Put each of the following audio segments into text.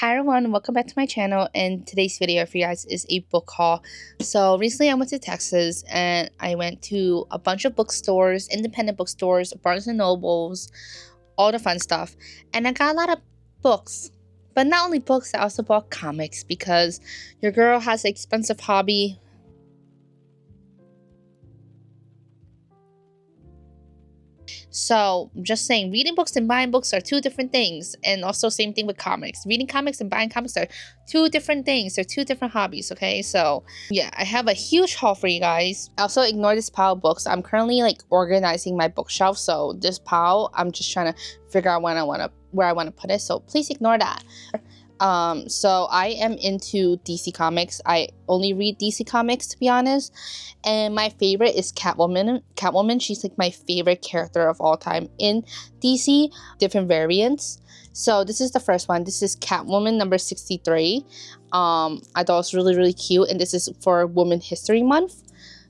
Hi everyone, welcome back to my channel, and today's video for you guys is a book haul. So recently I went to Texas and I went to a bunch of bookstores, independent bookstores, Barnes and Nobles, all the fun stuff, and I got a lot of books. But not only books, I also bought comics because your girl has an expensive hobby. So, just saying, reading books and buying books are two different things. And also, same thing with comics. Reading comics and buying comics are two different things. They're two different hobbies, okay? So, yeah, I have a huge haul for you guys. Also, ignore this pile of books. I'm currently, organizing my bookshelf. So, this pile, I'm just trying to figure out where I want to put it. So, please ignore that. So I am into DC Comics. I only read DC Comics, to be honest. And my favorite is Catwoman. Catwoman, she's like my favorite character of all time in DC, different variants. So this is the first one. This is Catwoman number 63. I thought it was really, really cute. And this is for Women History Month.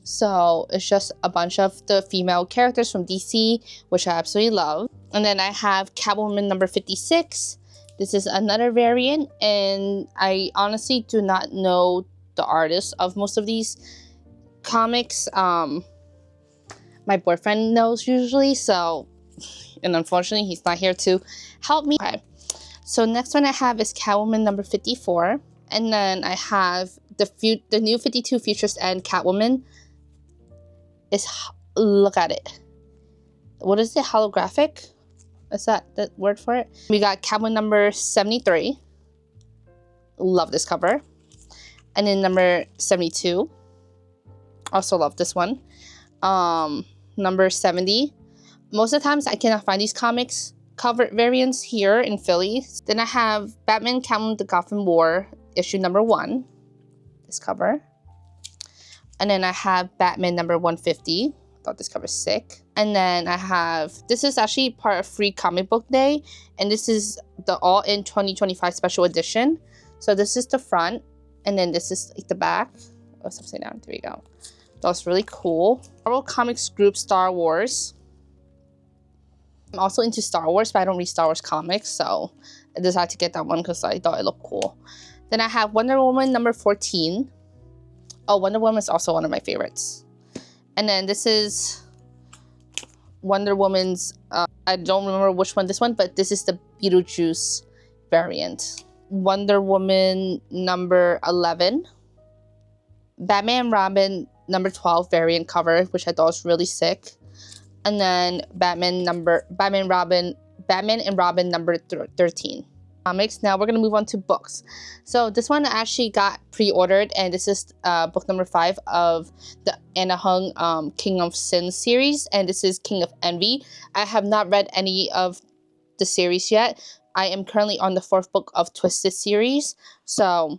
So it's just a bunch of the female characters from DC, which I absolutely love. And then I have Catwoman number 56. This is another variant, and I honestly do not know the artist of most of these comics. My boyfriend knows usually, so, and unfortunately he's not here to help me. Okay. So next one I have is Catwoman number 54, and then I have the new 52 Futures and Catwoman. Look at it. What is it? Holographic? Is that the word for it? We got Catwoman number 73. Love this cover. And then number 72. Also love this one. Number 70. Most of the times I cannot find these comics cover variants here in Philly. Then I have Batman Catwoman the Gotham War issue number 1. This cover. And then I have Batman number 150. Thought this cover is sick. And then I have, this is actually part of Free Comic Book Day, and this is the All In 2025 special edition. So this is the front, and then this is like the back. Oh, it's upside down. There you go. That was really cool. Marvel Comics Group Star Wars. I'm also into Star Wars, but I don't read Star Wars comics, so I decided to get that one because I thought it looked cool. Then I have Wonder Woman number 14. Oh, Wonder Woman is also one of my favorites. And then this is Wonder Woman's, I don't remember which one this one, but this is the Beetlejuice variant. Wonder Woman number 11. Batman and Robin number 12 variant cover, which I thought was really sick. And then Batman and Robin number 13. Comics. Now we're going to move on to books. So this one I actually got pre-ordered, and this is book number 5 of the Anna Hung King of Sin series, and this is King of Envy. I have not read any of the series yet. I am currently on the 4th book of Twisted series, so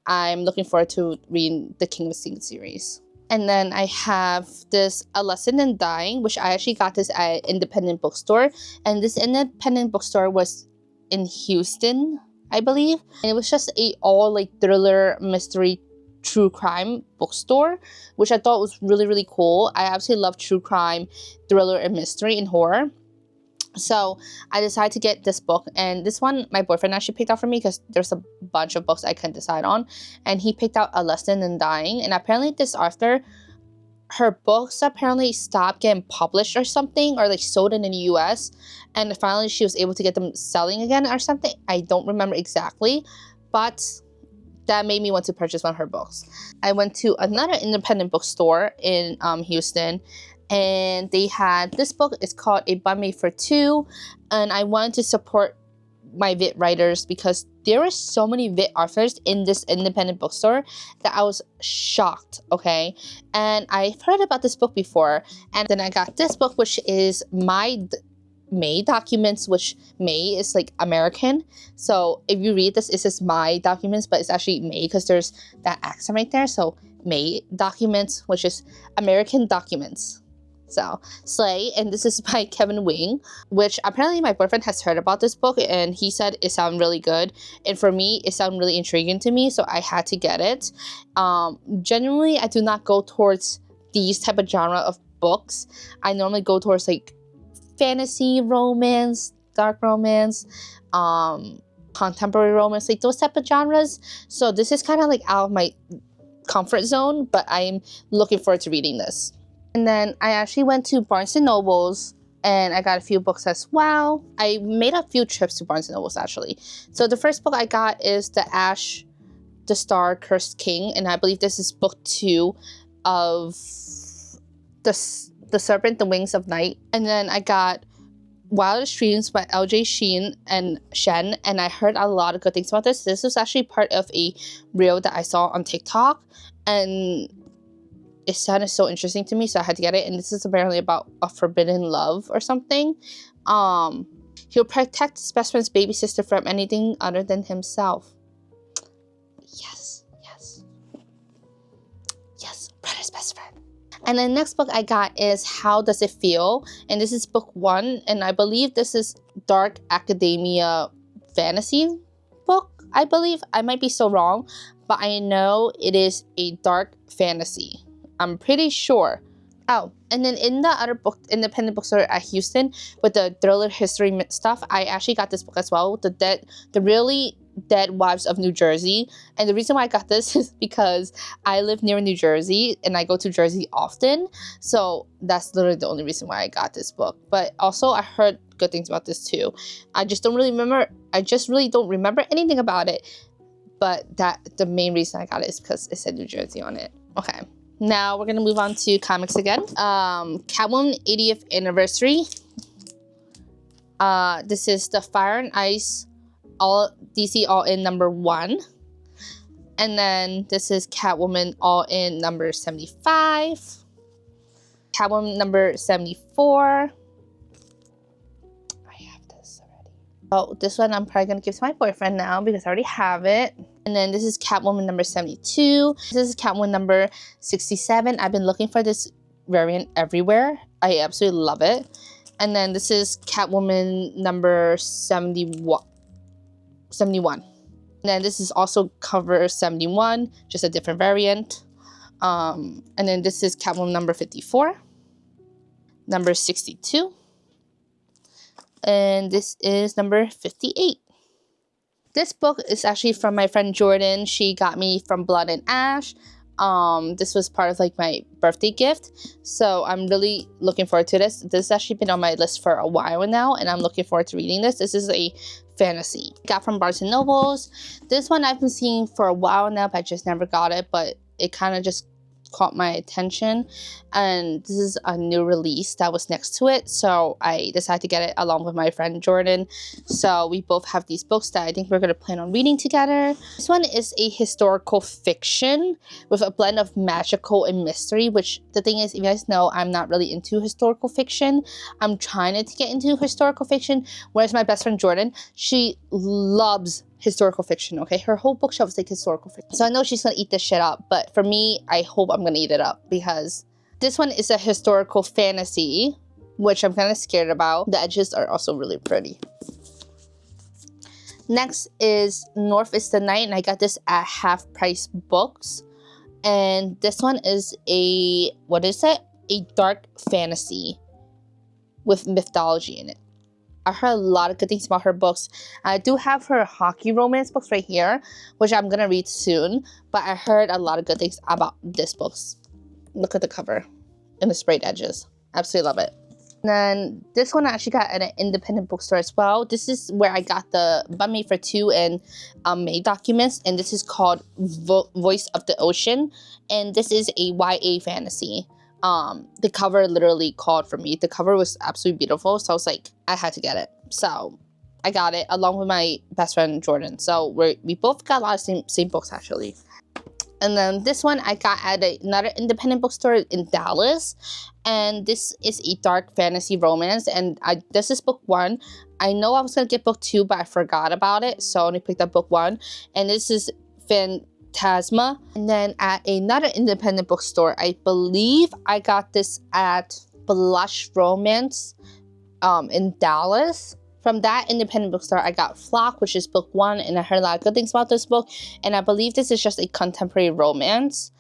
I'm looking forward to reading the King of Sin series. And then I have this A Lesson in Dying, which I actually got this at an independent bookstore, and this independent bookstore was in Houston, I believe. And it was just a all thriller, mystery, true crime bookstore, which I thought was really, really cool. I absolutely love true crime, thriller, and mystery and horror. So I decided to get this book, and this one my boyfriend actually picked out for me because there's a bunch of books I couldn't decide on, and he picked out A Lesson in Dying. And apparently this author, her books apparently stopped getting published or something, or sold in the US, and finally she was able to get them selling again or something. I don't remember exactly, but that made me want to purchase one of her books. I went to another independent bookstore in Houston, and they had this book. It's called A Bun Made for Two, and I wanted to support my Vit writers because there were so many Vit authors in this independent bookstore that I was shocked, okay? And I've heard about this book before, and then I got this book, which is My May Documents, which May is American. So if you read this, it says My Documents, but it's actually May because there's that accent right there. So May Documents, which is American Documents. So, slay. And this is by Kevin Wing, which apparently my boyfriend has heard about this book, and he said it sounded really good. And for me, it sounded really intriguing to me, so I had to get it. Generally, I do not go towards these type of genre of books. I normally go towards fantasy, romance, dark romance, contemporary romance, like those type of genres. So this is kind of like out of my comfort zone, but I'm looking forward to reading this. And then I actually went to Barnes & Noble's and I got a few books as well. I made a few trips to Barnes & Noble's actually. So the first book I got is The Ash, the Star Cursed King, and I believe this is book 2 of The Serpent, the Wings of Night. And then I got Wildest Dreams by L.J. Shen, and I heard a lot of good things about this. This was actually part of a reel that I saw on TikTok, and it sounded so interesting to me, so I had to get it. And this is apparently about a forbidden love or something. He'll protect his best friend's baby sister from anything other than himself. Yes, yes, yes, brother's best friend. And the next book I got is How Does It Feel? And this is book 1, and I believe this is dark academia fantasy book, I believe. I might be so wrong, but I know it is a dark fantasy. I'm pretty sure. Oh, and then in the other book, independent bookstore at Houston with the thriller history stuff, I actually got this book as well, The Really Dead Wives of New Jersey. And the reason why I got this is because I live near New Jersey and I go to Jersey often. So that's literally the only reason why I got this book. But also I heard good things about this too. I just really don't remember anything about it. But the main reason I got it is because it said New Jersey on it. Okay. Now we're gonna move on to comics again. Catwoman 80th anniversary. This is the Fire and Ice all DC All In number 1. And then this is Catwoman All In number 75. Catwoman number 74. I have this already. Oh, this one I'm probably gonna give to my boyfriend now because I already have it. And then this is Catwoman number 72. This is Catwoman number 67. I've been looking for this variant everywhere. I absolutely love it. And then this is Catwoman number 71. And then this is also cover 71, just a different variant. And then this is Catwoman number 54. Number 62. And this is number 58. This book is actually from my friend Jordan. She got me from Blood and Ash. This was part of like my birthday gift. So I'm really looking forward to this. This has actually been on my list for a while now, and I'm looking forward to reading this. This is a fantasy. Got from Barnes & Noble's. This one I've been seeing for a while now, but I just never got it. But it kind of just caught my attention, and this is a new release that was next to it, so I decided to get it along with my friend Jordan. So we both have these books that I think we're going to plan on reading together. This one is a historical fiction with a blend of magical and mystery, which the thing is, if you guys know, I'm not really into historical fiction. I'm trying to get into historical fiction, whereas my best friend Jordan, she loves historical fiction, okay? Her whole bookshelf is like historical fiction. So I know she's gonna eat this shit up, but for me, I hope I'm gonna eat it up because this one is a historical fantasy, which I'm kind of scared about. The edges are also really pretty. Next is North is the Night, and I got this at Half Price Books. And this one is a, what is it? A dark fantasy with mythology in it. I heard a lot of good things about her books. I do have her hockey romance books right here, which I'm gonna read soon, but I heard a lot of good things about this book. Look at the cover and the sprayed edges. Absolutely love it. And then this one I actually got at an independent bookstore as well. This is where I got the Bun Made for Two and May documents, and this is called Voice of the Ocean, and this is a YA fantasy. The cover literally called for me. The cover was absolutely beautiful, so I was like, I had to get it. So I got it along with my best friend Jordan. So we both got a lot of same books actually. And then this one I got at another independent bookstore in Dallas, and this is a dark fantasy romance, and this is book 1. I know I was gonna get book 2, but I forgot about it, so I only picked up book 1, and this is Phantasma. And then at another independent bookstore, I believe I got this at Blush Romance in Dallas. From that independent bookstore, I got Flock, which is book 1, and I heard a lot of good things about this book, and I believe this is just a contemporary romance.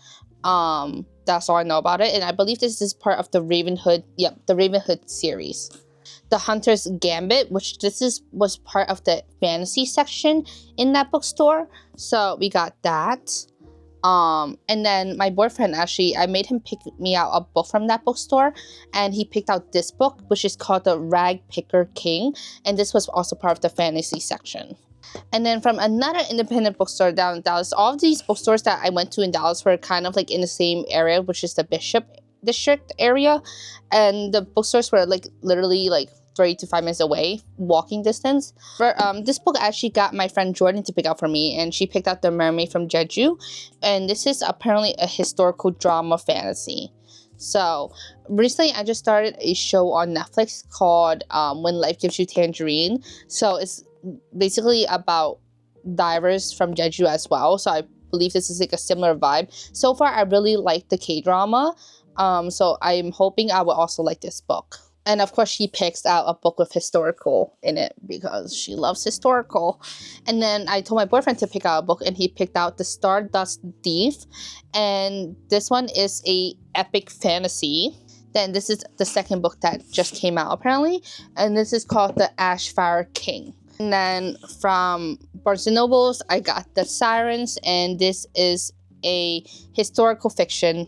That's all I know about it, and I believe this is part of the Ravenhood, the Ravenhood series. The Hunter's Gambit, which was part of the fantasy section in that bookstore. So we got that. And then my boyfriend, actually, I made him pick me out a book from that bookstore, and he picked out this book, which is called The Rag Picker King, and this was also part of the fantasy section. And then from another independent bookstore down in Dallas, all of these bookstores that I went to in Dallas were kind of like in the same area, which is the Bishop District area, and the bookstores were like literally like 3 to 5 minutes away, walking distance. For this book, I actually got my friend Jordan to pick out for me, and she picked out The Mermaid from Jeju, and this is apparently a historical drama fantasy. So recently I just started a show on Netflix called When Life Gives You Tangerine. So it's basically about divers from Jeju as well, so I believe this is like a similar vibe. So far I really like the K-drama, so I'm hoping I will also like this book. And of course, she picks out a book with historical in it because she loves historical. And then I told my boyfriend to pick out a book, and he picked out The Stardust Thief. And this one is a epic fantasy. Then this is the second book that just came out apparently. And this is called The Ashfire King. And then from Barnes & Nobles, I got The Sirens. And this is a historical fiction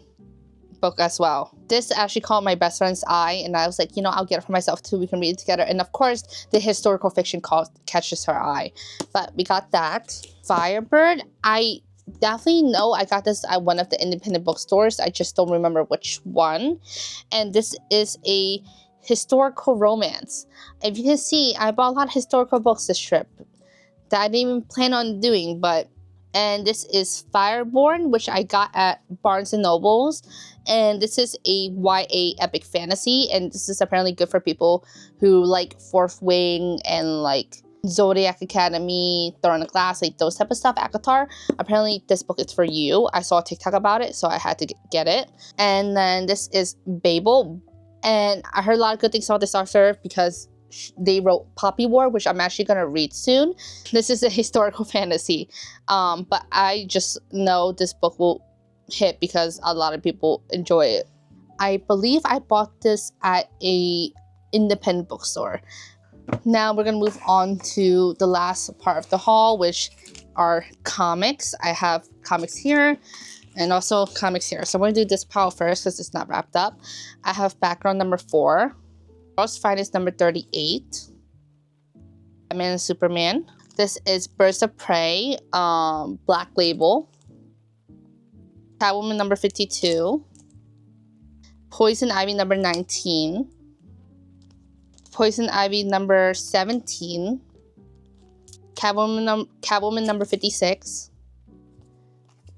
book as well. This actually caught my best friend's eye, and I was like, you know, I'll get it for myself too. We can read it together. And of course, the historical fiction catches her eye. But we got that. Firebird, I definitely know I got this at one of the independent bookstores. I just don't remember which one. And this is a historical romance. If you can see, I bought a lot of historical books this trip that I didn't even plan on doing, and this is Fireborn, which I got at Barnes & Nobles. And this is a YA epic fantasy. And this is apparently good for people who like Fourth Wing and like Zodiac Academy, Throne of Glass, like those type of stuff, ACOTAR. Apparently this book is for you. I saw a TikTok about it, so I had to get it. And then this is Babel. And I heard a lot of good things about this author because they wrote Poppy War, which I'm actually going to read soon. This is a historical fantasy, but I just know this book will hit because a lot of people enjoy it. I believe I bought this at a independent bookstore. Now we're going to move on to the last part of the haul, which are comics. I have comics here and also comics here. So I'm going to do this pile first because it's not wrapped up. I have background number 4. World's Finest number 38. Batman and Superman. This is Birds of Prey, Black Label. Catwoman number 52. Poison Ivy number 19. Poison Ivy number 17. Catwoman number 56.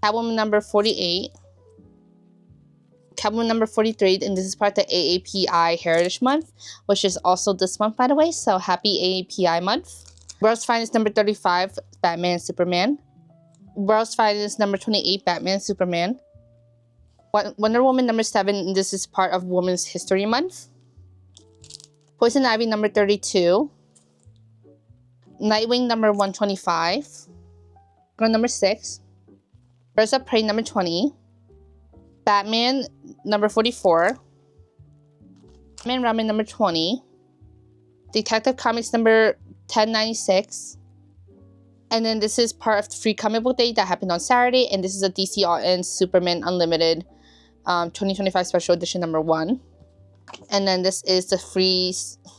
Catwoman number 48. Catwoman number 43, and this is part of the AAPI Heritage Month, which is also this month, by the way, so happy AAPI month. World's Finest number 35, Batman and Superman. World's Finest number 28, Batman and Superman. Wonder Woman number 7, and this is part of Women's History Month. Poison Ivy number 32. Nightwing number 125. Girl number 6. Birds of Prey number 20. Batman number 44. Batman Ramen number 20. Detective Comics number 1096. And then this is part of the free comic book day that happened on Saturday. And this is a DC All-In Superman Unlimited 2025 Special Edition number 1. And then this is the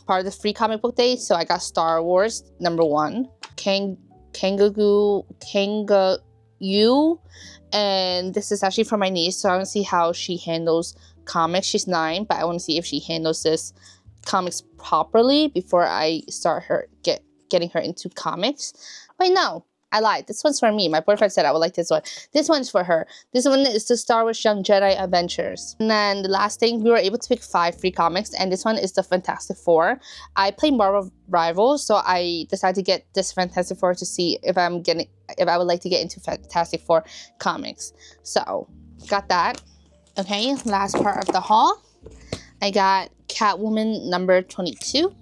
part of the free comic book day. So I got Star Wars number 1. Kangaroo. And this is actually for my niece, so I want to see how she handles comics. She's 9, but I want to see if she handles this comics properly before I start getting her into comics. Wait, no, I lied. This one's for me. My boyfriend said I would like this one. This one's for her. This one is the Star Wars Young Jedi Adventures. And then the last thing, we were able to pick 5 free comics, and this one is the Fantastic Four. I play Marvel Rivals, so I decided to get this Fantastic Four to see if I would like to get into Fantastic Four comics. So, got that. Okay, last part of the haul. I got Catwoman number 22.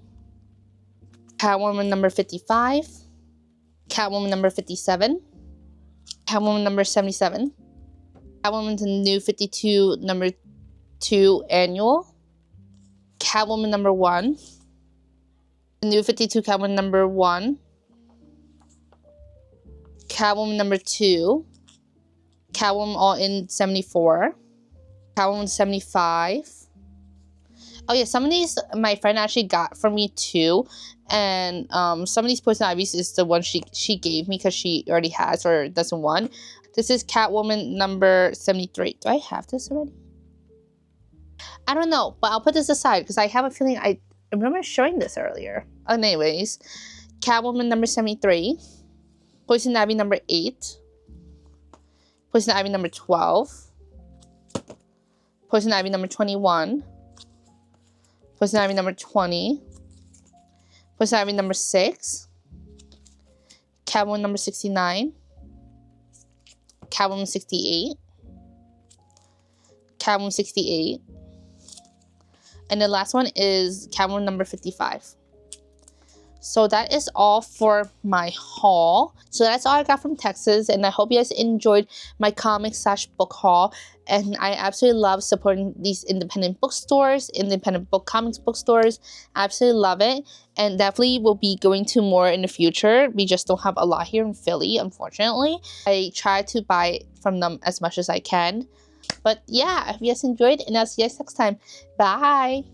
Catwoman number 55. Catwoman number 57. Catwoman number 77. Catwoman the New 52 number 2 annual. Catwoman number 1. New 52 Catwoman number 1. Catwoman number 2. Catwoman All In 74. Catwoman 75. Oh yeah, some of these my friend actually got for me too. And some of these Poison Ivies is the one she gave me because she already has or doesn't want. This is Catwoman number 73. Do I have this already? I don't know, but I'll put this aside because I have a feeling I remember showing this earlier. Anyways, Catwoman number 73. Poison Ivy number 8. Poison Ivy number 12. Poison Ivy number 21. Poison Ivy number 20. Poison Ivy number 6. Catwoman number 69. Catwoman 68. Catwoman 68. And the last one is Catwoman number 55. So that is all for my haul. So that's all I got from Texas, and I hope you guys enjoyed my comic/book haul. And I absolutely love supporting these independent bookstores, independent comics bookstores. I absolutely love it, and definitely will be going to more in the future. We just don't have a lot here in Philly, unfortunately. I try to buy from them as much as I can. But yeah, I hope you guys enjoyed, and I'll see you guys next time. Bye!